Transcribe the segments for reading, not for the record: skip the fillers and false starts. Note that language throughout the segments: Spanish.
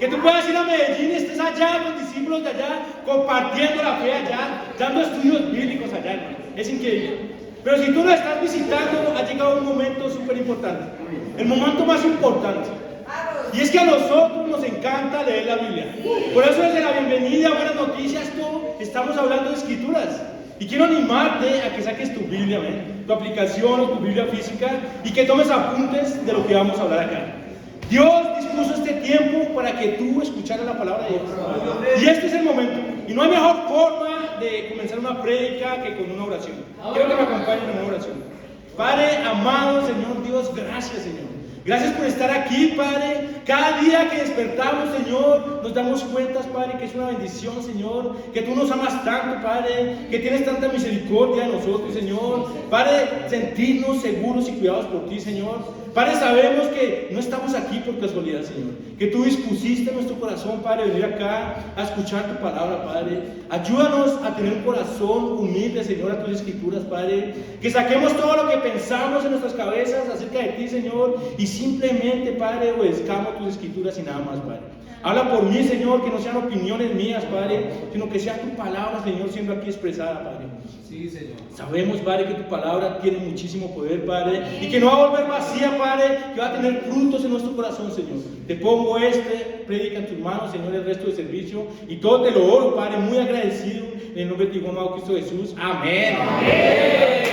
Que tú puedas ir a Medellín y estés allá con discípulos de allá, compartiendo la fe allá, dando estudios bíblicos allá, hermano. Es increíble. Pero si tú lo estás visitando, ha llegado un momento súper importante. El momento más importante. Y es que a nosotros nos encanta leer la Biblia. Por eso desde la bienvenida, buenas noticias, todo, estamos hablando de escrituras. Y quiero animarte a que saques tu Biblia, tu aplicación o tu Biblia física, y que tomes apuntes de lo que vamos a hablar acá. Dios dispuso este tiempo para que tú escucharas la palabra de Dios. Y este es el momento. Y no hay mejor forma de comenzar una prédica que con una oración. Quiero que me acompañen en una oración. Padre amado, Señor Dios, gracias, Señor. Gracias por estar aquí, Padre. Cada día que despertamos, Señor, nos damos cuenta, Padre, que es una bendición, Señor, que tú nos amas tanto, Padre, que tienes tanta misericordia de nosotros, Señor. Padre, sentirnos seguros y cuidados por ti, Señor. Padre, sabemos que no estamos aquí por casualidad, Señor, que tú dispusiste nuestro corazón, Padre, venir acá a escuchar tu palabra, Padre. Ayúdanos a tener un corazón humilde, Señor, a tus escrituras, Padre. Que saquemos todo lo que pensamos en nuestras cabezas acerca de ti, Señor, y simplemente, Padre, obedezcamos tus escrituras y nada más, Padre. Habla por mí, Señor, que no sean opiniones mías, Padre, sino que sea tu palabra, Señor, siendo aquí expresada, Padre. Sí, Señor. Sabemos, Padre, que tu palabra tiene muchísimo poder, Padre, y que no va a volver vacía, Padre, que va a tener frutos en nuestro corazón, Señor. Te pongo predica en tus manos, Señor, el resto del servicio, y todo te lo oro, Padre, muy agradecido, en el nombre de tu Hijo amado Cristo Jesús. Amén. Amén.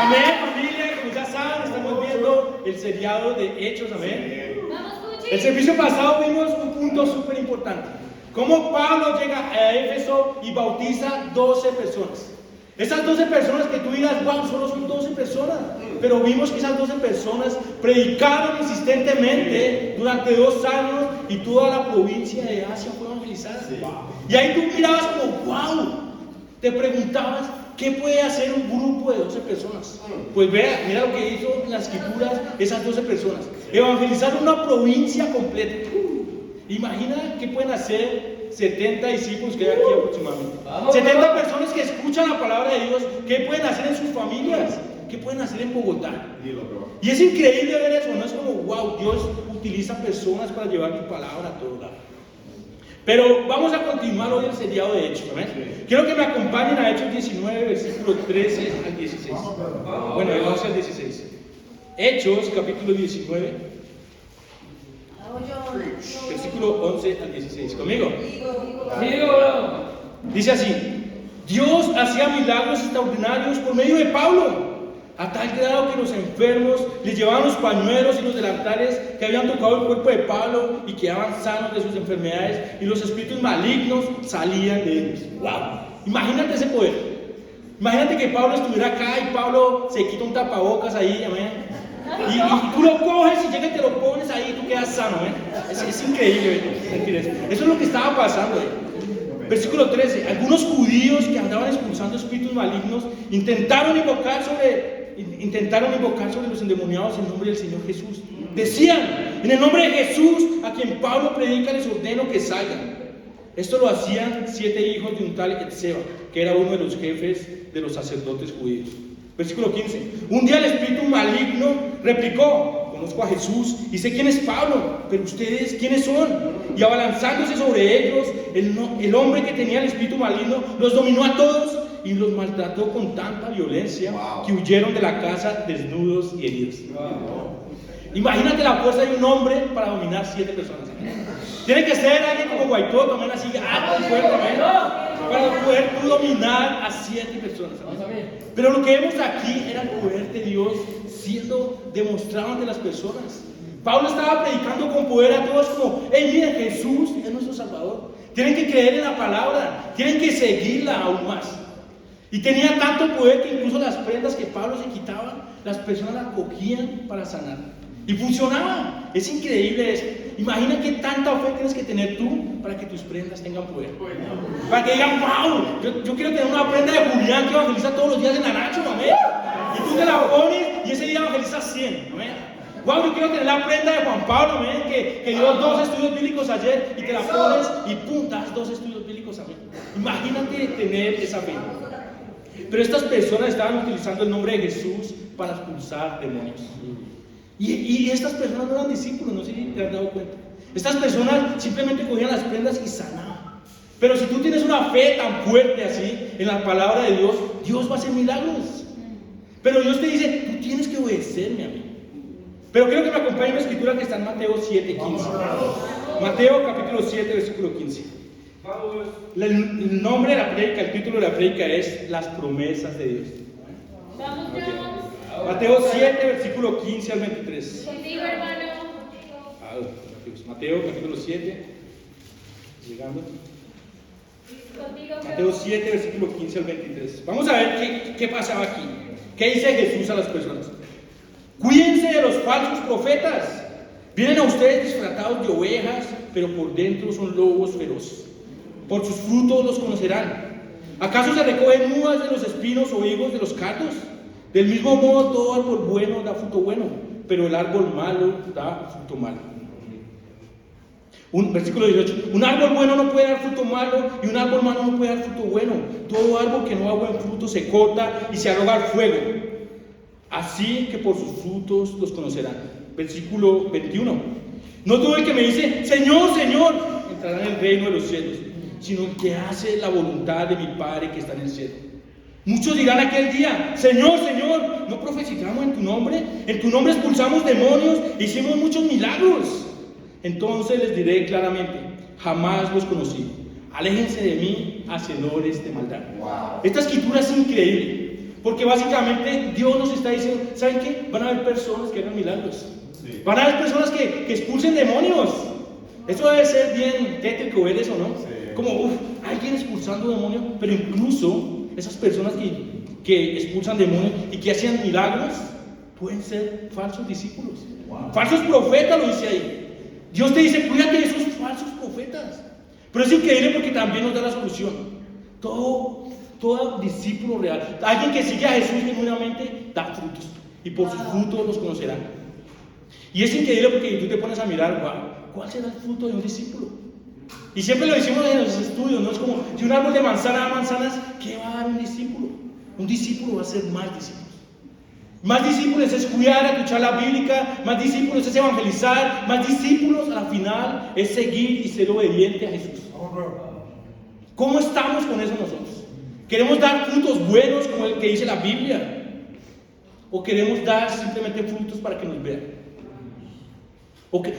Amén, familia, como ya saben, estamos viendo el seriado de Hechos, amén. El servicio pasado vimos un punto súper importante. Cómo Pablo llega a Éfeso y bautiza 12 personas. Esas 12 personas que tú digas, wow, solo son 12 personas. Pero vimos que esas 12 personas predicaron insistentemente durante 2 años y toda la provincia de Asia fue evangelizada. Y ahí tú mirabas como, wow, te preguntabas, ¿qué puede hacer un grupo de 12 personas? Pues mira lo que hizo en las escrituras esas 12 personas. Evangelizar una provincia completa. Imagina qué pueden hacer 70 discípulos que hay aquí aproximadamente. 70 personas que escuchan la palabra de Dios. ¿Qué pueden hacer en sus familias? ¿Qué pueden hacer en Bogotá? Y es increíble ver eso, no es como, wow, Dios utiliza personas para llevar tu palabra a todo lado. Pero vamos a continuar hoy el seriado de Hechos, ¿amén? Quiero que me acompañen a Hechos 19, versículo 13 al 16. Bueno, del 11 al 16. Hechos, capítulo 19, versículo 11 al 16. ¿Conmigo? Dice así: Dios hacía milagros extraordinarios por medio de Pablo, a tal grado que los enfermos les llevaban los pañuelos y los delantales que habían tocado el cuerpo de Pablo y quedaban sanos de sus enfermedades, y los espíritus malignos salían de ellos. ¡Wow! Imagínate ese poder. Imagínate que Pablo estuviera acá y Pablo se quita un tapabocas ahí, amén. Y tú lo coges y llegas y te lo pones ahí y tú quedas sano, ¿eh? Es increíble, ¿eh? Eso es lo que estaba pasando, ¿eh? Versículo 13. Algunos judíos que andaban expulsando espíritus malignos intentaron invocar sobre los endemoniados el nombre del Señor Jesús. Decían: en el nombre de Jesús, a quien Pablo predica, les ordeno que salgan. Esto lo hacían 7 hijos de un tal Etseba, que era uno de los jefes de los sacerdotes judíos. Versículo 15. Un día el espíritu maligno replicó: conozco a Jesús y sé quién es Pablo, pero ustedes, ¿quiénes son? Y abalanzándose sobre ellos, el hombre que tenía el espíritu maligno los dominó a todos y los maltrató con tanta violencia que huyeron de la casa desnudos y heridos. Imagínate la fuerza de un hombre para dominar 7 personas. Tiene que ser alguien como Guaidó, también así, alto y fuerte, para poder tú dominar a 7 personas. Pero lo que vemos aquí era el poder de Dios siendo demostrado ante las personas. Pablo estaba predicando con poder a todos como: hey, miren, Jesús es nuestro Salvador. Tienen que creer en la palabra, tienen que seguirla aún más. Y tenía tanto poder que incluso las prendas que Pablo se quitaba, las personas las cogían para sanar. Y funcionaba. Es increíble eso. Imagina qué tanta fe tienes que tener tú para que tus prendas tengan poder. Para que digan: wow, yo quiero tener una prenda de Julián que evangeliza todos los días en Anacho, amén. Y tú te la pones y ese día evangeliza 100, amén. Wow, yo quiero tener la prenda de Juan Pablo, amén, que dio 2 estudios bíblicos ayer, y te la pones y pum, das 2 estudios bíblicos, amén. Imagínate tener esa fe. Pero estas personas estaban utilizando el nombre de Jesús para expulsar demonios. Y estas personas no eran discípulos, no sé si te has dado cuenta. Estas personas simplemente cogían las prendas y sanaban. Pero si tú tienes una fe tan fuerte así en la palabra de Dios, Dios va a hacer milagros. Pero Dios te dice, tú tienes que obedecerme a mí. Pero quiero que me acompañe una escritura que está en Mateo 7:15. Mateo capítulo 7, versículo 15. El nombre de la prédica, el título de la prédica es Las promesas de Dios. Mateo 7, versículo 15 al 23. Contigo, hermano. Mateo capítulo 7. Llegando. Contigo, Mateo 7, versículo 15 al 23. Vamos a ver qué pasaba aquí. ¿Qué dice Jesús a las personas? Cuídense de los falsos profetas. Vienen a ustedes disfrazados de ovejas, pero por dentro son lobos feroces. Por sus frutos los conocerán. ¿Acaso se recogen uvas de los espinos o higos de los cardos? Del mismo modo, todo árbol bueno da fruto bueno, pero el árbol malo da fruto malo. Versículo 18. Un árbol bueno no puede dar fruto malo, y un árbol malo no puede dar fruto bueno. Todo árbol que no da buen fruto se corta y se arroja al fuego. Así que por sus frutos los conocerán. Versículo 21. No todo el que me dice, Señor, Señor, entrará en el reino de los cielos, sino el que hace la voluntad de mi Padre que está en el cielo. Muchos dirán aquel día, Señor, Señor, ¿no profetizamos en tu nombre? En tu nombre expulsamos demonios e hicimos muchos milagros. Entonces les diré claramente, jamás los conocí. Aléjense de mí, hacedores de maldad. Esta escritura es increíble. Porque básicamente Dios nos está diciendo, ¿saben qué? Van a haber personas que hagan milagros. Sí. Van a haber personas que expulsen demonios. Eso debe ser bien tétrico ver eso, ¿no? Sí. Como, alguien expulsando demonios, pero incluso esas personas que expulsan demonios y que hacían milagros, pueden ser falsos discípulos. Wow. Falsos profetas, lo dice ahí. Dios te dice, cuídate de esos falsos profetas. Pero es increíble porque también nos da la solución. Todo discípulo real, alguien que sigue a Jesús genuinamente, da frutos. Y por sus frutos los conocerán. Y es increíble porque tú te pones a mirar, wow, ¿cuál será el fruto de un discípulo? Y siempre lo decimos en los estudios, ¿no? Es como, si un árbol de manzana da manzanas, ¿qué va a dar un discípulo? Un discípulo va a ser más discípulos. Más discípulos es cuidar, escuchar la bíblica, más discípulos es evangelizar, más discípulos al final es seguir y ser obediente a Jesús. ¿Cómo estamos con eso nosotros? ¿Queremos dar frutos buenos como el que dice la Biblia? ¿O queremos dar simplemente frutos para que nos vean?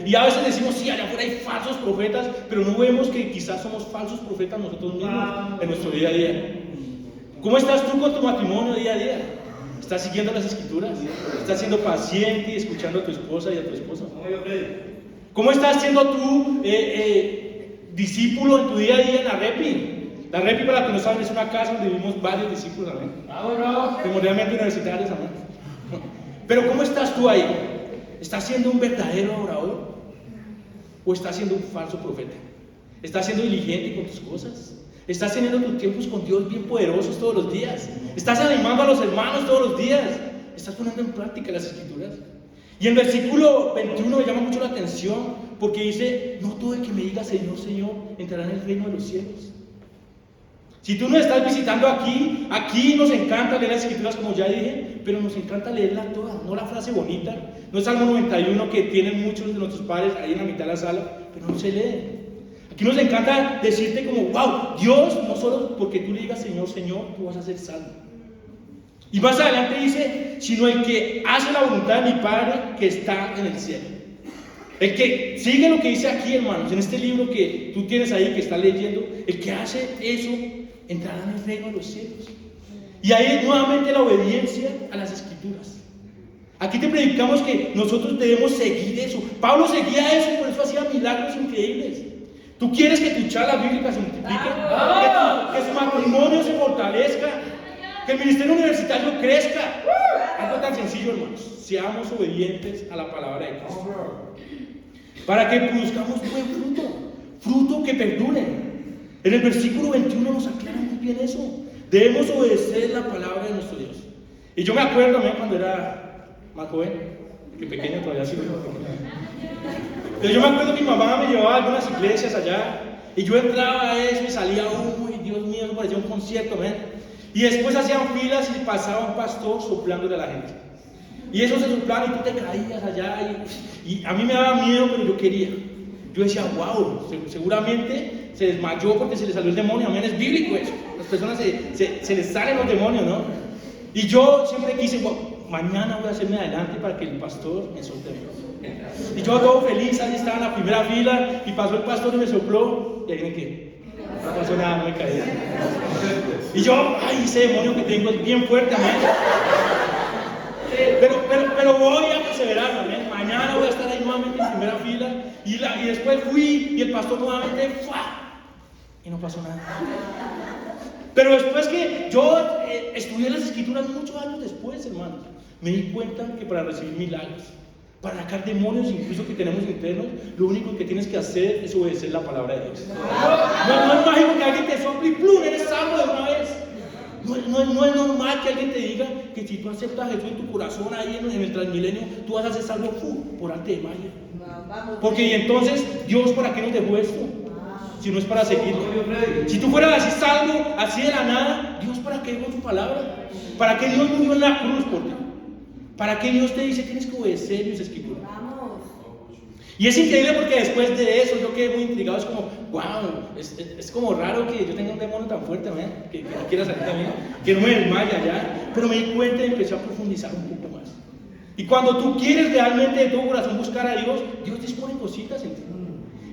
Y a veces decimos, sí, allá afuera hay falsos profetas, pero no vemos que quizás somos falsos profetas nosotros mismos en nuestro día a día. ¿Cómo estás tú con tu matrimonio día a día? ¿Estás siguiendo las escrituras? ¿Estás siendo paciente y escuchando a tu esposa y a tu esposa? ¿Cómo estás siendo tú discípulo en tu día a día en la Repi? La Repi, para los que no saben, es una casa donde vivimos varios discípulos, amén. Primordialmente universitarios, amén. Pero ¿cómo estás tú ahí? ¿Estás siendo un verdadero adorador? ¿O estás siendo un falso profeta? ¿Estás siendo diligente con tus cosas? ¿Estás teniendo tus tiempos con Dios bien poderosos todos los días? ¿Estás animando a los hermanos todos los días? ¿Estás poniendo en práctica las escrituras? Y en versículo 21 me llama mucho la atención porque dice, no todo el que me diga Señor, Señor, entrará en el reino de los cielos. Si tú nos estás visitando aquí nos encanta leer las escrituras como ya dije, pero nos encanta leerla toda, no la frase bonita, no es Salmo 91 que tienen muchos de nuestros padres ahí en la mitad de la sala, pero no se lee. Aquí nos encanta decirte como, wow, Dios, no solo porque tú le digas Señor, Señor, tú vas a ser salvo. Y más adelante dice, sino el que hace la voluntad de mi Padre que está en el cielo. El que sigue lo que dice aquí, hermanos, en este libro que tú tienes ahí, que estás leyendo, el que hace eso, entrará en el reino de los cielos. Y ahí es nuevamente la obediencia a las escrituras. Aquí te predicamos que nosotros debemos seguir eso. Pablo seguía eso y por eso hacía milagros increíbles. ¿Tú quieres que tu charla bíblica se multiplique? Que su matrimonio se fortalezca, que el ministerio universitario crezca. Algo tan sencillo, hermanos. Seamos obedientes a la palabra de Cristo, para que produzcamos buen fruto que perdure. En el versículo 21 nos aclara muy bien eso. Debemos obedecer la palabra de nuestro Dios. Y yo me acuerdo cuando era más joven, que pequeño todavía sí. Pero yo me acuerdo que mi mamá me llevaba a algunas iglesias allá y yo entraba a eso y salía humo y Dios mío, eso parecía un concierto, y después hacían filas y pasaba un pastor soplándole a la gente. Y eso se soplaba y tú te caías allá y a mí me daba miedo, pero yo quería. yo decía, wow, seguramente se desmayó porque se le salió el demonio. Amén, es bíblico eso. Las personas se les salen los demonios, ¿no? Y yo siempre quise, wow, mañana voy a hacerme adelante para que el pastor me sople. Y yo todo feliz, ahí estaba en la primera fila y pasó el pastor y me sopló. Y ahí ven que no pasó nada, no me caí. Y yo, ay, ese demonio que tengo es bien fuerte, amén. Pero voy a perseverar, amén. Mañana voy a estar ahí nuevamente en primera fila. Y después fui y el pastor nuevamente, ¡fua! Y no pasó nada. Pero después que yo estudié las escrituras muchos años después, hermanos, me di cuenta que para recibir milagros, para sacar demonios incluso que tenemos internos, lo único que tienes que hacer es obedecer la palabra de Dios. No es mágico que alguien te sople y ¡plum! Eres salvo de una vez. No es normal que alguien te diga que si tú aceptas a Jesús en tu corazón ahí en el Transmilenio, tú vas a ser salvo por arte de magia. Porque y entonces, Dios, ¿para qué nos dejó esto? Si no es para seguirlo. Si tú fueras así salvo, así de la nada, Dios, ¿para qué dejó su palabra? ¿Para qué Dios murió en la cruz por ti? ¿Para qué Dios te dice tienes que obedecer mis escrituras? Y es increíble porque después de eso yo quedé muy intrigado. Es como, wow, es como raro que yo tenga un demonio tan fuerte, ¿eh? Que no quiera salir también, que no me desmaya ya. Pero me di cuenta y empecé a profundizar un poco más. Y cuando tú quieres realmente de todo corazón buscar a Dios, Dios dispone cositas en ti.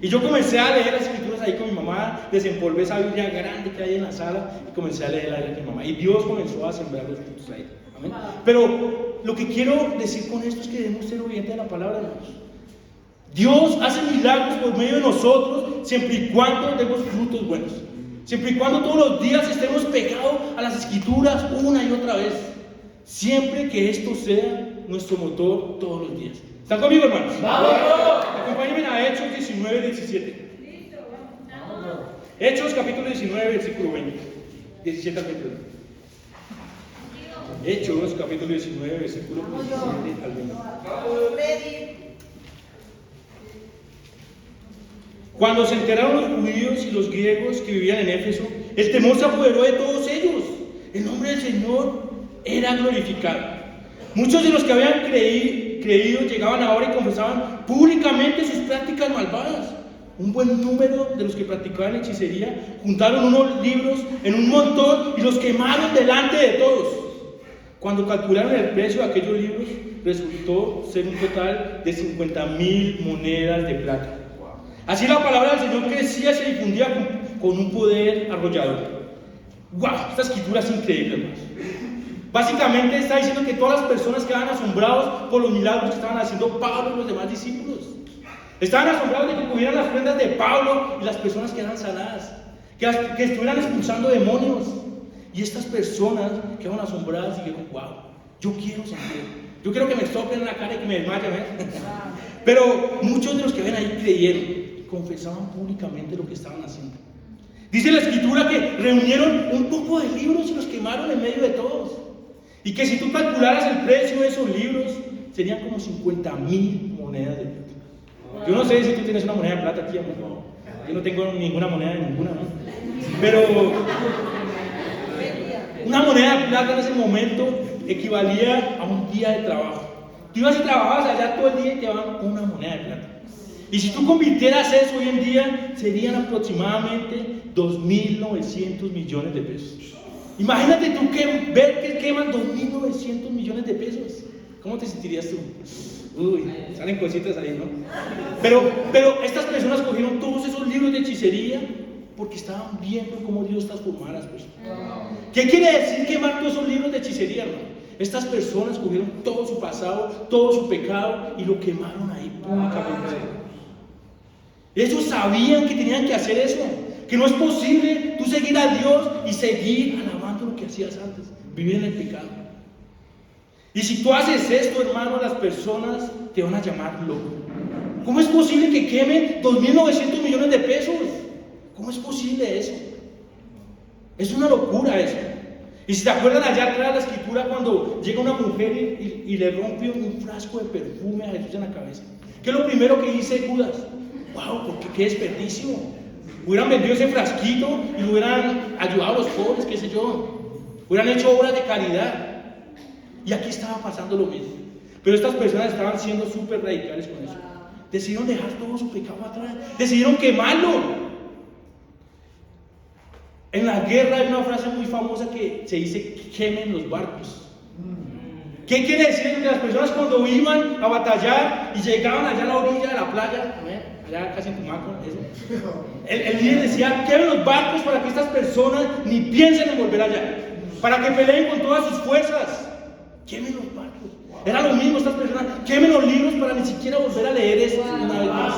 Y yo comencé a leer las escrituras ahí con mi mamá, desempolvé esa Biblia grande que hay en la sala y comencé a leerla ahí con mi mamá. Y Dios comenzó a sembrar los frutos ahí. ¿Amén? Pero lo que quiero decir con esto es que debemos ser obedientes a la palabra de Dios. Dios hace milagros por medio de nosotros siempre y cuando demos frutos buenos. Siempre y cuando todos los días estemos pegados a las escrituras una y otra vez. Siempre que esto sea nuestro motor todos los días. ¿Están conmigo, hermanos? ¡Vamos! Acompáñenme a Hechos 19, 17. Hechos capítulo 19, versículo 20. 17 al 21. Hechos capítulo 19, versículo 17 al 20. Cuando se enteraron los judíos y los griegos que vivían en Éfeso, el temor se apoderó de todos ellos. El nombre del Señor era glorificado. Muchos de los que habían creído llegaban ahora y confesaban públicamente sus prácticas malvadas. Un buen número de los que practicaban hechicería juntaron unos libros en un montón y los quemaron delante de todos. Cuando calcularon el precio de aquellos libros, resultó ser un total de 50,000 monedas de plata. Así la palabra del Señor crecía y se difundía con un poder arrollador. ¡Wow! Esta escritura es increíble, hermanos. Básicamente está diciendo que todas las personas quedaban asombrados por los milagros que estaban haciendo Pablo y los demás discípulos. Estaban asombrados de que cogieran las prendas de Pablo y las personas quedaran sanadas, que estuvieran expulsando demonios. Y estas personas quedaron asombradas y dijeron, wow, yo quiero sentir, yo quiero que me soplen en la cara y que me desmayen. Pero muchos de los que ven ahí creyeron y confesaban públicamente lo que estaban haciendo. Dice la escritura que reunieron un poco de libros y los quemaron en medio de todos. Y que si tú calcularas el precio de esos libros, serían como 50,000 monedas de plata. Yo no sé si tú tienes una moneda de plata aquí, amor. Yo no tengo ninguna moneda de ninguna, ¿no? Pero una moneda de plata en ese momento equivalía a un día de trabajo. Tú ibas y trabajabas allá todo el día y te daban una moneda de plata. Y si tú convirtieras eso hoy en día, serían aproximadamente 2.900 millones de pesos. Imagínate tú ver que queman 2.900 millones de pesos. ¿Cómo te sentirías tú? Uy, salen cositas ahí, ¿no? Pero estas personas cogieron todos esos libros de hechicería porque estaban viendo cómo Dios transformaba a las personas. ¿Qué quiere decir quemar todos esos libros de hechicería, hermano? Estas personas cogieron todo su pasado, todo su pecado y lo quemaron ahí públicamente. Ellos sabían que tenían que hacer eso, que no es posible tú seguir a Dios y seguir alabando lo que hacías antes, vivir en el pecado. Y si tú haces esto, hermano, las personas te van a llamar loco. ¿Cómo es posible que quemen 2.900 millones de pesos? ¿Cómo es posible eso? Es una locura eso. Y si te acuerdan allá atrás de la escritura cuando llega una mujer y le rompe un frasco de perfume a Jesús en la cabeza. ¿Qué es lo primero que dice Judas? ¡Wow! Porque qué desperdicio. Hubieran vendido ese frasquito y hubieran ayudado a los pobres, qué sé yo. Hubieran hecho obras de caridad. Y aquí estaba pasando lo mismo. Pero estas personas estaban siendo súper radicales con eso. Decidieron dejar todo su pecado atrás. Decidieron quemarlo. En la guerra hay una frase muy famosa que se dice: quemen los barcos. ¿Qué quiere decir? Que las personas cuando iban a batallar y llegaban allá a la orilla de la playa, allá casi en Tumaco, el líder decía: quemen los barcos para que estas personas ni piensen en volver allá, para que peleen con todas sus fuerzas. Quemen los barcos. Era lo mismo estas personas: quemen los libros para ni siquiera volver a leer eso una vez más.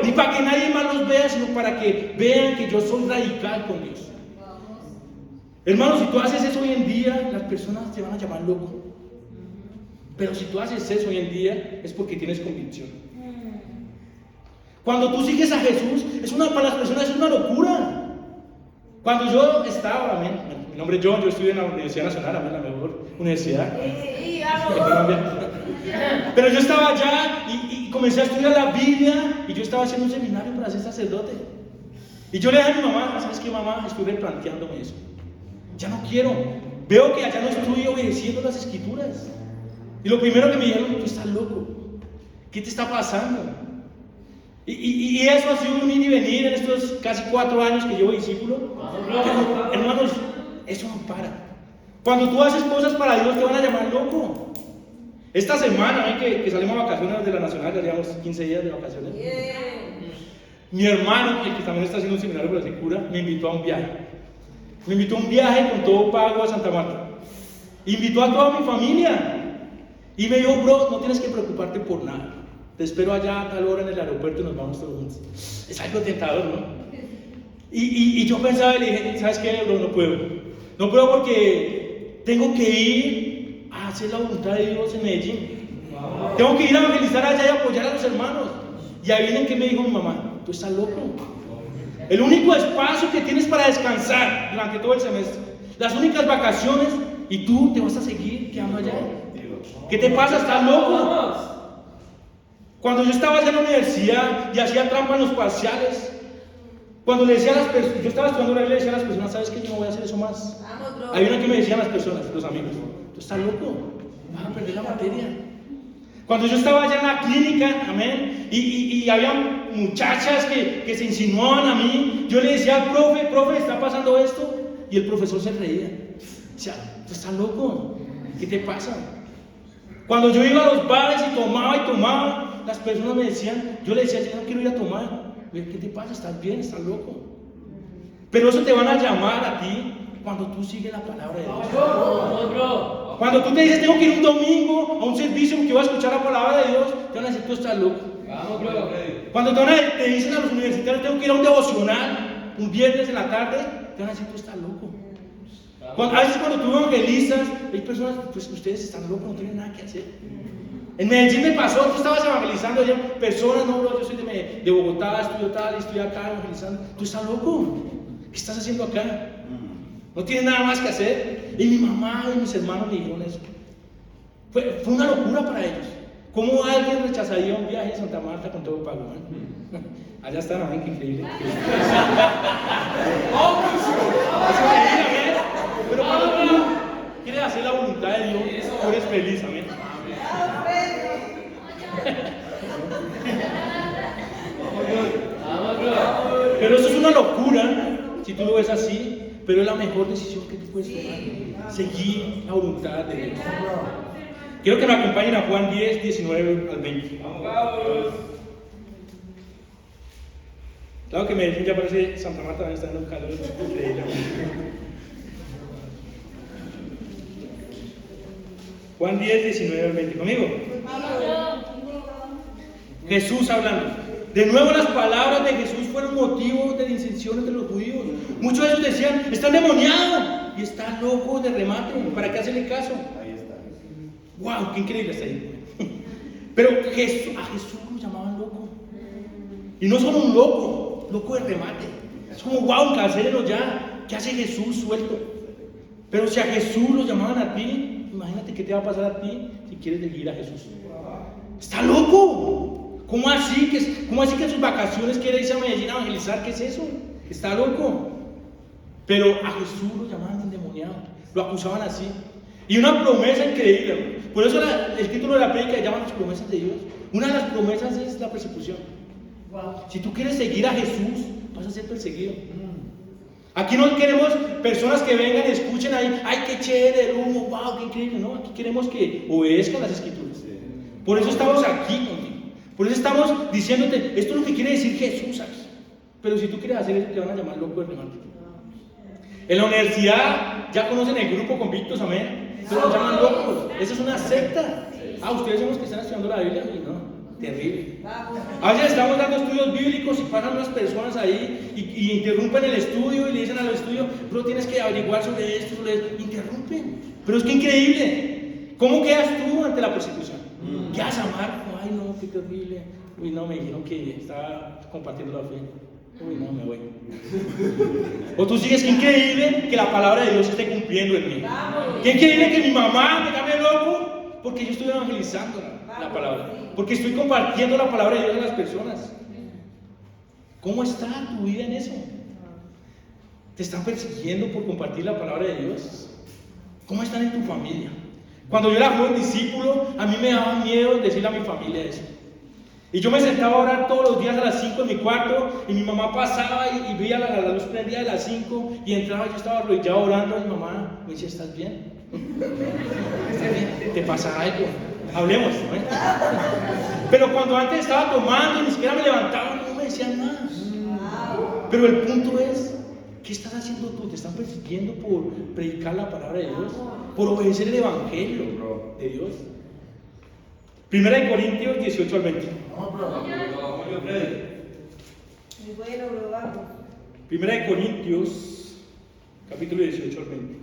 Ni para que nadie más los vea, sino para que vean que yo soy radical con Dios. Hermano, si tú haces eso hoy en día, las personas te van a llamar loco. Pero si tú haces eso hoy en día, es porque tienes convicción. Cuando tú sigues a Jesús, para las personas es una locura. Cuando yo estaba, mi nombre es John, yo estudié en la Universidad Nacional, la mejor universidad de Colombia. Pero yo estaba allá y comencé a estudiar la Biblia, y yo estaba haciendo un seminario para ser sacerdote. Y yo le dije a mi mamá: ¿sabes qué, mamá? Estoy replanteándome eso. Ya no quiero. Veo que allá no estoy obedeciendo las escrituras. Y lo primero que me dijeron: tú estás loco. ¿Qué te está pasando? Y eso ha sido un ir y venir en estos casi 4 años que llevo discípulo. Pero, hermanos, eso no para. Cuando tú haces cosas para Dios, te van a llamar loco. Esta semana, que salimos a vacaciones de la Nacional, ya llevamos 15 días de vacaciones. Mi hermano, el que también está haciendo un seminario para ser cura, me invitó a un viaje. Me invitó a un viaje con todo pago a Santa Marta. Invitó a toda mi familia. Y me dijo: bro, no tienes que preocuparte por nada. Te espero allá a tal hora en el aeropuerto y nos vamos todos juntos. Es algo tentador, ¿no? Y yo pensaba y le dije: ¿sabes qué, bro? No puedo. No puedo porque tengo que ir a hacer la voluntad de Dios en Medellín. Tengo que ir a evangelizar allá y apoyar a los hermanos. Y ahí vienen que me dijo mi mamá: tú estás loco. El único espacio que tienes para descansar durante todo el semestre, las únicas vacaciones, y tú te vas a seguir quedando allá. ¿Qué te pasa? ¿Estás loco? Cuando yo estaba allá en la universidad y hacía trampa en los parciales, cuando le decía a las personas, yo estaba estudiando y le decía a las personas: ¿sabes qué? Yo no voy a hacer eso más. Hay una que me decían las personas, los amigos: tú estás loco, vas a perder la materia. Cuando yo estaba allá en la clínica, amén, y había muchachas que se insinuaban a mí, yo le decía: profe, está pasando esto, y el profesor se reía. Decía: tú estás loco, ¿qué te pasa? Cuando yo iba a los bares y tomaba, las personas me decían, yo le decía: yo no quiero ir a tomar. ¿Qué te pasa? ¿Estás bien? ¿Estás loco? Pero eso te van a llamar a ti cuando tú sigues la palabra de Dios. Cuando tú te dices: tengo que ir un domingo a un servicio porque voy a escuchar la palabra de Dios, te van a decir: tú estás loco. Cuando te dicen a los universitarios: tengo que ir a un devocional un viernes en la tarde, te van a decir: tú estás loco. A veces cuando tú evangelizas, hay personas: pues ustedes están locos, no tienen nada que hacer. En Medellín me pasó, tú estabas evangelizando allá, personas: no, bro, yo soy de Bogotá, estoy acá evangelizando. Tú estás loco, ¿qué estás haciendo acá? No tienes nada más que hacer. Y mi mamá y mis hermanos me dijeron eso. Fue una locura para ellos. ¿Cómo alguien rechazaría un viaje a Santa Marta con todo pago? Allá están, amén, qué increíble. Pero cuando tú quieres hacer la voluntad de Dios, tú eres feliz, amén. Pero eso es una locura si tú lo ves así, pero es la mejor decisión que tú puedes tomar: seguir la voluntad de Dios. Quiero que me acompañen a Juan 10, 19 al 20. Claro que Medellín ya parece Santa Marta, también está en un calor increíble. Juan 10, 19 al 20. ¿Conmigo? Jesús hablando. De nuevo, las palabras de Jesús fueron motivo de disensión entre los judíos. Muchos de ellos decían: está endemoniado y está loco de remate. ¿Para qué hacerle caso? Ahí está. ¡Wow! ¡Qué increíble está ahí! Pero a Jesús lo llamaban loco. Y no solo un loco de remate. Es como: ¡wow! Un casero ya. ¿Qué hace Jesús suelto? Pero si a Jesús lo llamaban a ti, imagínate qué te va a pasar a ti si quieres seguir a Jesús. ¡Está loco! ¿Cómo así que en sus vacaciones quiere irse a Medellín a evangelizar? ¿Qué es eso? Está loco. Pero a Jesús lo llamaban endemoniado, lo acusaban así. Y una promesa increíble. Por eso el título de la prédica se llama Las promesas de Dios. Una de las promesas es la persecución. Si tú quieres seguir a Jesús, vas a ser perseguido. Aquí no queremos personas que vengan y escuchen ahí, ay, qué chévere el humo, wow, qué increíble. No, aquí queremos que obedezcan las Escrituras. Por eso estamos aquí contigo. Por eso estamos diciéndote, esto es lo que quiere decir Jesús aquí. Pero si tú quieres hacer eso, te van a llamar loco de remate. En la universidad ya conocen el grupo Convictos, amén. Pero nos llaman locos. Esa es una secta. Ustedes son los que están estudiando la Biblia. Y no, terrible. A veces estamos dando estudios bíblicos y pasan unas personas ahí y interrumpen el estudio y le dicen al estudio, bro, tienes que averiguar sobre esto, interrumpen. Pero es que increíble. ¿Cómo quedas tú ante la persecución? ¿Quedas amargo? Ay, no, qué terrible. Uy, no, me dijeron que estaba compartiendo la fe. Uy, no, me voy. O tú sigues, qué increíble que la palabra de Dios esté cumpliendo en mí. Qué increíble que mi mamá me llame loco porque yo estoy evangelizando la palabra. Porque estoy compartiendo la palabra de Dios a las personas. ¿Cómo está tu vida en eso? ¿Te están persiguiendo por compartir la palabra de Dios? ¿Cómo están en tu familia? Cuando yo era joven discípulo, a mí me daba miedo decirle a mi familia eso. Y yo me sentaba a orar todos los días a las 5 en mi cuarto, y mi mamá pasaba y veía la luz prendida de las 5, y entraba, yo estaba arrodillado orando, y mi mamá me decía, ¿estás bien? ¿Estás bien? ¿Te pasa algo? Hablemos, ¿no? Pero cuando antes estaba tomando y ni siquiera me levantaba, no me decían nada. Pero el punto es, ¿qué estás haciendo tú? ¿Te están persiguiendo por predicar la palabra de Dios? ¿Por obedecer el evangelio de Dios? 1 Corintios 18 al 20. Muy bueno, bro, vamos. 1 Corintios, capítulo 18 al 20.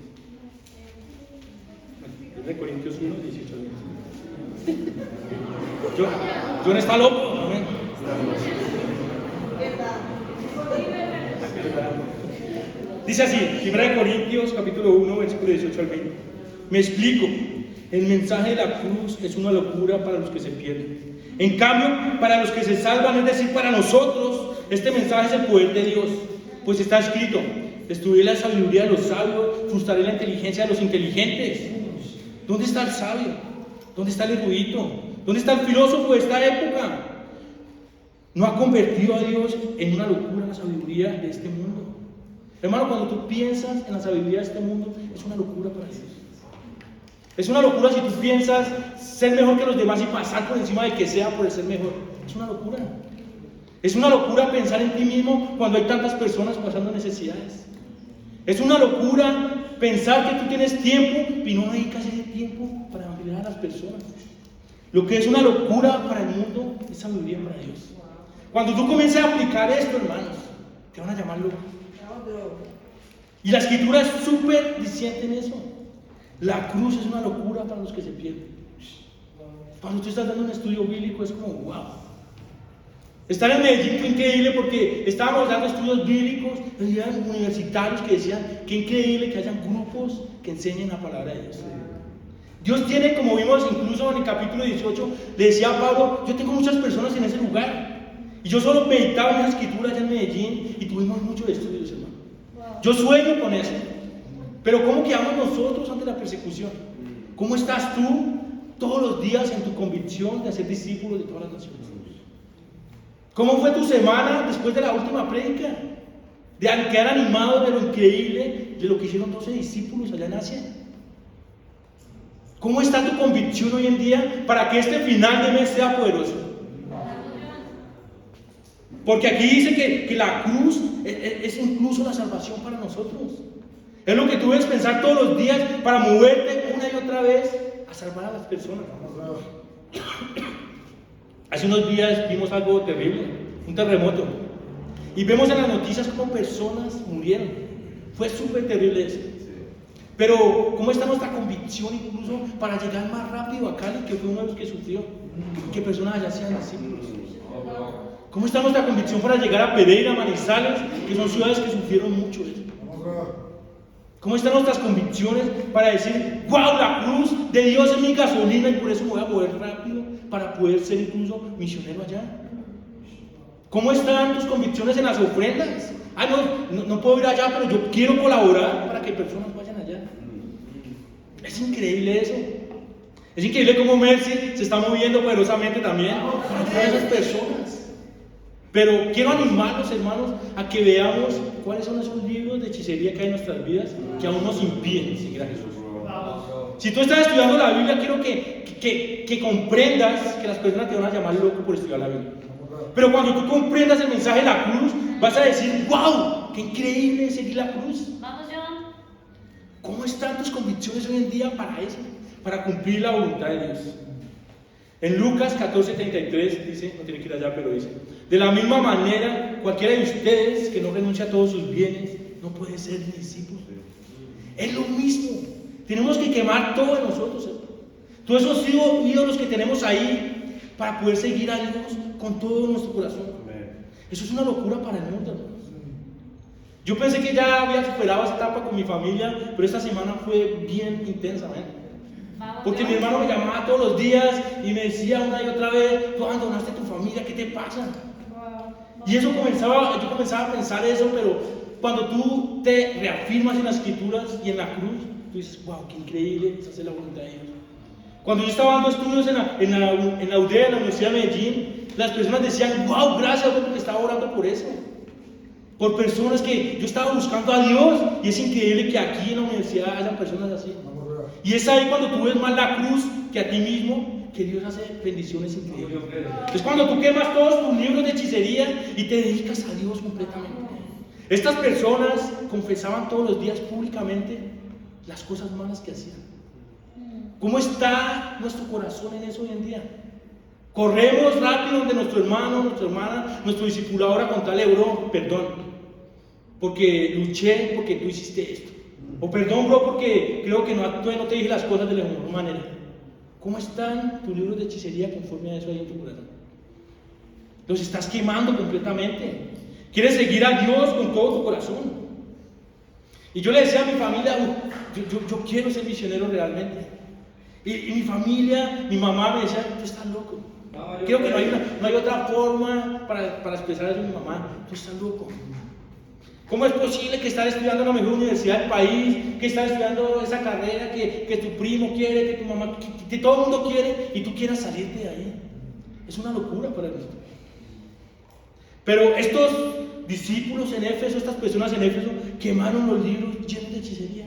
1 Corintios 1, 18 al 20. John está loco, ¿no? Dice así, 1 Corintios, capítulo 1, versículo 18 al 20. Me explico. El mensaje de la cruz es una locura para los que se pierden. En cambio, para los que se salvan, es decir, para nosotros, este mensaje es el poder de Dios. Pues está escrito, estudié la sabiduría de los sabios, frustraré la inteligencia de los inteligentes. ¿Dónde está el sabio? ¿Dónde está el erudito? ¿Dónde está el filósofo de esta época? ¿No ha convertido a Dios en una locura la sabiduría de este mundo? Hermano, cuando tú piensas en la sabiduría de este mundo, es una locura para Dios. Es una locura si tú piensas ser mejor que los demás y pasar por encima de que sea por el ser mejor. Es una locura. Es una locura pensar en ti mismo cuando hay tantas personas pasando necesidades. Es una locura pensar que tú tienes tiempo y no dedicas ese tiempo para evangelizar a las personas. Lo que es una locura para el mundo es sabiduría para Dios. Cuando tú comiences a aplicar esto, hermanos, te van a llamar loco. Y la escritura es súper diciente en eso. La cruz es una locura para los que se pierden. Cuando tú estás dando un estudio bíblico es como wow. Estar en Medellín fue increíble porque estábamos dando estudios bíblicos, eran universitarios que decían que increíble que hayan grupos que enseñen la palabra de Dios. Dios tiene, como vimos incluso en el capítulo 18, le decía a Pablo, yo tengo muchas personas en ese lugar. Y yo solo meditaba en esa escritura allá en Medellín y tuvimos muchos estudios, hermano. Yo sueño con eso. Pero ¿cómo quedamos nosotros ante la persecución? ¿Cómo estás tú todos los días en tu convicción de ser discípulo de todas las naciones? ¿Cómo fue tu semana después de la última prédica? De quedar animado de lo increíble de lo que hicieron 12 discípulos allá en Asia. ¿Cómo está tu convicción hoy en día para que este final de mes sea poderoso? Porque aquí dice que la cruz es incluso la salvación para nosotros. Es lo que tú debes pensar todos los días para moverte una y otra vez a salvar a las personas. Hace unos días vimos algo terrible, un terremoto. Y vemos en las noticias cómo personas murieron. Fue súper terrible eso. Pero ¿cómo está nuestra convicción incluso para llegar más rápido a Cali, que fue uno de los que sufrió? Que personas allá sean discípulos. ¿Cómo está nuestra convicción para llegar a Pereira, Manizales, que son ciudades que sufrieron mucho eso? ¿Cómo están nuestras convicciones para decir, wow, la cruz de Dios es mi gasolina y por eso me voy a mover rápido para poder ser incluso misionero allá? ¿Cómo están tus convicciones en las ofrendas? No puedo ir allá, pero yo quiero colaborar para que personas vayan allá. Es increíble eso. Es increíble cómo Mercy se está moviendo poderosamente también para todas esas personas. Pero quiero animarlos, hermanos, a que veamos cuáles son esos libros de hechicería que hay en nuestras vidas que aún nos impiden seguir a Jesús. Si tú estás estudiando la Biblia, quiero que comprendas que las personas te van a llamar loco por estudiar la Biblia. Pero cuando tú comprendas el mensaje de la cruz, vas a decir, wow, qué increíble es seguir la cruz. Vamos, John. ¿Cómo están tus convicciones hoy en día para eso? Para cumplir la voluntad de Dios. En Lucas 14:33 dice, no tiene que ir allá, pero dice: de la misma manera, cualquiera de ustedes que no renuncia a todos sus bienes, no puede ser mi discípulo. Es lo mismo. Tenemos que quemar todo de nosotros, todos esos ídolos que tenemos ahí, para poder seguir a Dios con todo nuestro corazón. Eso es una locura para el mundo, hermanos. Yo pensé que ya había superado esa etapa con mi familia, pero esta semana fue bien intensa, porque mi hermano me llamaba todos los días y me decía una y otra vez: tú abandonaste tu familia, ¿qué te pasa? Y yo comenzaba a pensar eso, pero cuando tú te reafirmas en las Escrituras y en la cruz, tú dices: wow, qué increíble es hacer la voluntad de Dios. Cuando yo estaba dando estudios en la UDEA, en la Universidad de Medellín, las personas decían: wow, gracias, porque estaba orando por eso. Por personas que yo estaba buscando a Dios, y es increíble que aquí en la universidad hayan personas así. Y es ahí cuando tú ves más la cruz que a ti mismo, que Dios hace bendiciones increíbles. Es cuando tú quemas todos tus libros de hechicería y te dedicas a Dios completamente. Estas personas confesaban todos los días públicamente las cosas malas que hacían. ¿Cómo está nuestro corazón en eso hoy en día? Corremos rápido donde nuestro hermano, nuestra hermana, nuestro discipulador a contarle: bro, perdón, porque luché, porque tú hiciste esto. O perdón, bro, porque creo que no actué, no te dije las cosas de la mejor manera. ¿Cómo están tus libros de hechicería conforme a eso ahí en tu corazón? Los estás quemando completamente. Quieres seguir a Dios con todo tu corazón. Y yo le decía a mi familia: yo quiero ser misionero realmente. Y mi familia, mi mamá me decía: tú estás loco. Creo que no hay otra forma para expresar eso a mi mamá. Tú estás loco. ¿Cómo es posible que estar estudiando en la mejor universidad del país, que estar estudiando esa carrera que tu primo quiere, que tu mamá, que todo el mundo quiere, y tú quieras salirte de ahí? Es una locura para mí. Pero estos discípulos en Éfeso, estas personas en Éfeso, quemaron los libros llenos de hechicería.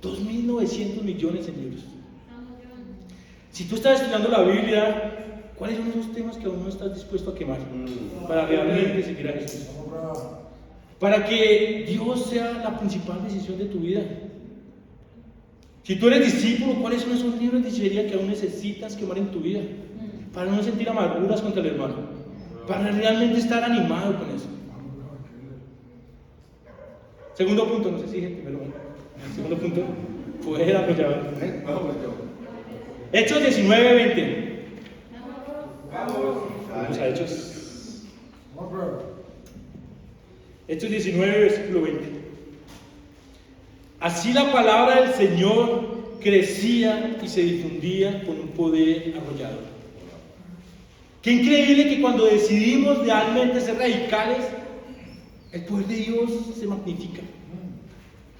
2.900 millones en libros. Si tú estás estudiando la Biblia, ¿cuáles son esos temas que aún no estás dispuesto a quemar para realmente seguir a Jesús? Para que Dios sea la principal decisión de tu vida. Si tú eres discípulo, ¿cuáles son esos libros de hechicería que aún necesitas quemar en tu vida? Para no sentir amarguras contra el hermano, para realmente estar animado con eso. Segundo punto, no sé si dije el primero. El segundo punto fue el arrollador. Hechos 19:20. Vamos a Hechos. Hechos 19, versículo 20. Así la palabra del Señor crecía y se difundía con un poder arrollador. Qué increíble que cuando decidimos realmente ser radicales, el poder de Dios se magnifica.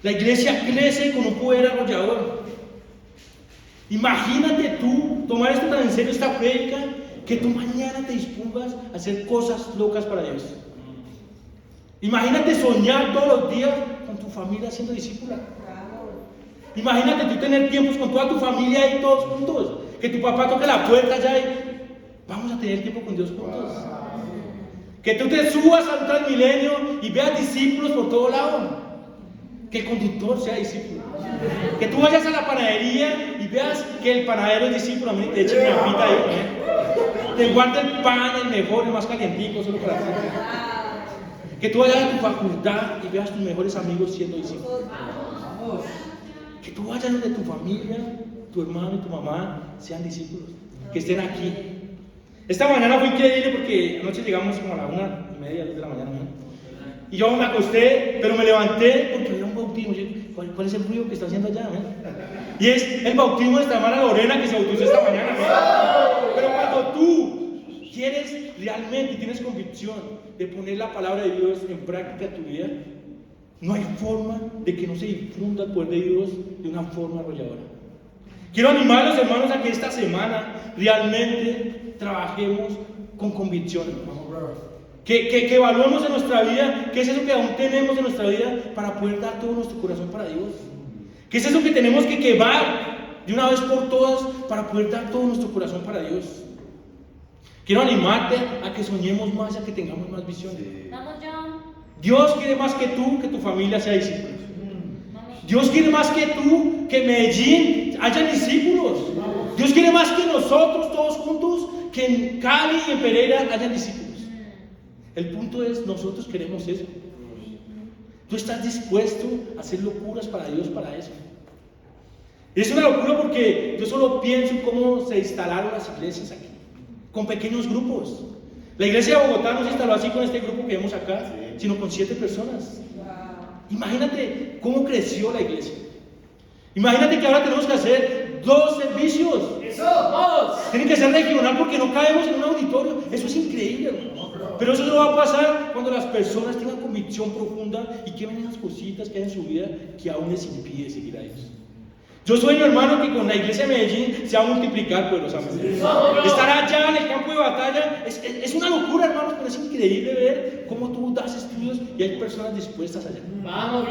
La iglesia crece con un poder arrollador. Imagínate tú tomar esto tan en serio, esta prédica, que tú mañana te dispongas a hacer cosas locas para Dios. Imagínate soñar todos los días con tu familia siendo discípula. Imagínate tú tener tiempos con toda tu familia ahí todos juntos. Que tu papá toque la puerta allá y vamos a tener tiempo con Dios juntos. Que tú te subas al Transmilenio y veas discípulos por todo lado. Que el conductor sea discípulo. Que tú vayas a la panadería y veas que el panadero es discípulo. A mí te eche mi apita ahí. Te guarda el pan, el mejor, el más calientico, solo para ti. Que tú vayas a tu facultad y veas tus mejores amigos siendo discípulos. Que tú vayas donde tu familia, tu hermano y tu mamá sean discípulos. Que estén aquí. Esta mañana fue increíble porque anoche llegamos como a la 1:30, 2 de la mañana. Y yo me acosté, pero me levanté porque había un bautismo. ¿Cuál es el ruido que está haciendo allá? Y es el bautismo de nuestra hermana Lorena, que se bautizó esta mañana. Pero cuando tú quieres realmente y tienes convicción de poner la palabra de Dios en práctica en tu vida, no hay forma de que no se difunda el poder de Dios de una forma arrolladora. Quiero animarlos, hermanos, a que esta semana realmente trabajemos con convicción, hermanos. Que evaluemos en nuestra vida qué es eso que aún tenemos en nuestra vida para poder dar todo nuestro corazón para Dios. ¿Qué es eso que tenemos que quemar de una vez por todas para poder dar todo nuestro corazón para Dios? Quiero animarte a que soñemos más, a que tengamos más visiones. Vamos, John. Dios quiere más que tú, que tu familia sea discípulos. Vamos. Dios quiere más que tú, que Medellín haya discípulos. Dios quiere más que nosotros todos juntos, que en Cali y en Pereira hayan discípulos. El punto es, nosotros queremos eso. Tú estás dispuesto a hacer locuras para Dios para eso. Es una locura porque yo solo pienso en cómo se instalaron las iglesias aquí, con pequeños grupos. La iglesia de Bogotá no se instaló así con este grupo que vemos acá, sino con 7 personas. Imagínate cómo creció la iglesia. Imagínate que ahora tenemos que hacer 2 servicios. Tienen que ser regional porque no caemos en un auditorio. Eso es increíble, hermano. Pero eso no va a pasar cuando las personas tengan convicción profunda y que ven esas cositas que hay en su vida que aún les impide seguir a Dios. Yo sueño, hermano, que con la iglesia de Medellín se va a multiplicar poderosamente. Estar allá en el campo de batalla es una locura, hermanos, pero es increíble ver cómo tú das estudios y hay personas dispuestas allá.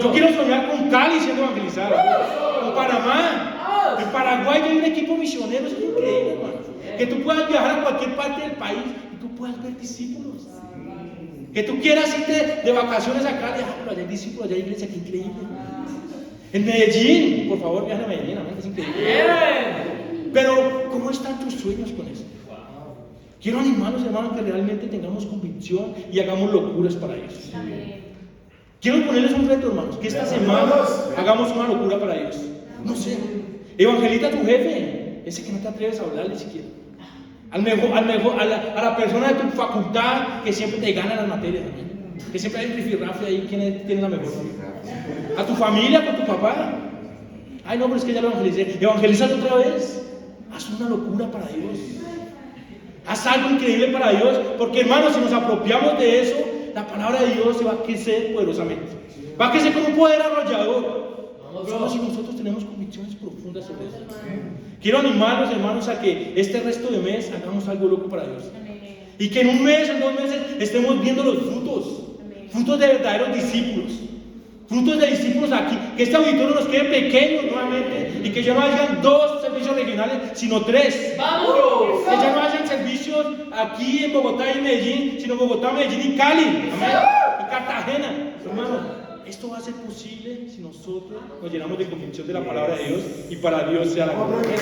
Yo quiero soñar con Cali siendo evangelizado, con Panamá, en Paraguay hay un equipo misionero, eso es increíble, hermano. Que tú puedas viajar a cualquier parte del país y tú puedas ver discípulos. Que tú quieras irte de vacaciones a Cali, pero allá hay discípulos, allá hay iglesia, qué increíble. En Medellín, por favor, viaja a Medellín, amén, es increíble. Pero, ¿cómo están tus sueños con eso? Quiero animarnos, hermanos, que realmente tengamos convicción y hagamos locuras para Dios. Quiero ponerles un reto, hermanos, que esta semana hagamos una locura para Dios. No sé, evangelita a tu jefe, ese que no te atreves a hablarle siquiera. A la persona de tu facultad que siempre te gana las materias, amén. Que siempre hay un rifirrafe ahí, ¿quién tiene la mejor? A tu familia, con tu papá. Ay, no, pero es que ya lo evangelicé. Evangelízate otra vez. Haz una locura para Dios. Haz algo increíble para Dios. Porque, hermanos, si nos apropiamos de eso, la palabra de Dios se va a crecer poderosamente. Va a crecer con un poder arrollador. Solo si nosotros tenemos convicciones profundas sobre eso. Quiero animarlos, hermanos, a que este resto de mes hagamos algo loco para Dios. Y que en un mes, en 2 meses, estemos viendo los frutos. Frutos de verdaderos discípulos. Frutos de discípulos aquí. Que este auditorio nos quede pequeño nuevamente. Y que ya no hayan 2 servicios regionales, sino 3. ¡Vámonos! Que ya no hayan servicios aquí en Bogotá y Medellín, sino Bogotá, Medellín y Cali. Amén. Y Cartagena. Hermano, esto va a ser posible si nosotros nos llenamos de convicción de la palabra de Dios. Y para Dios sea la gloria.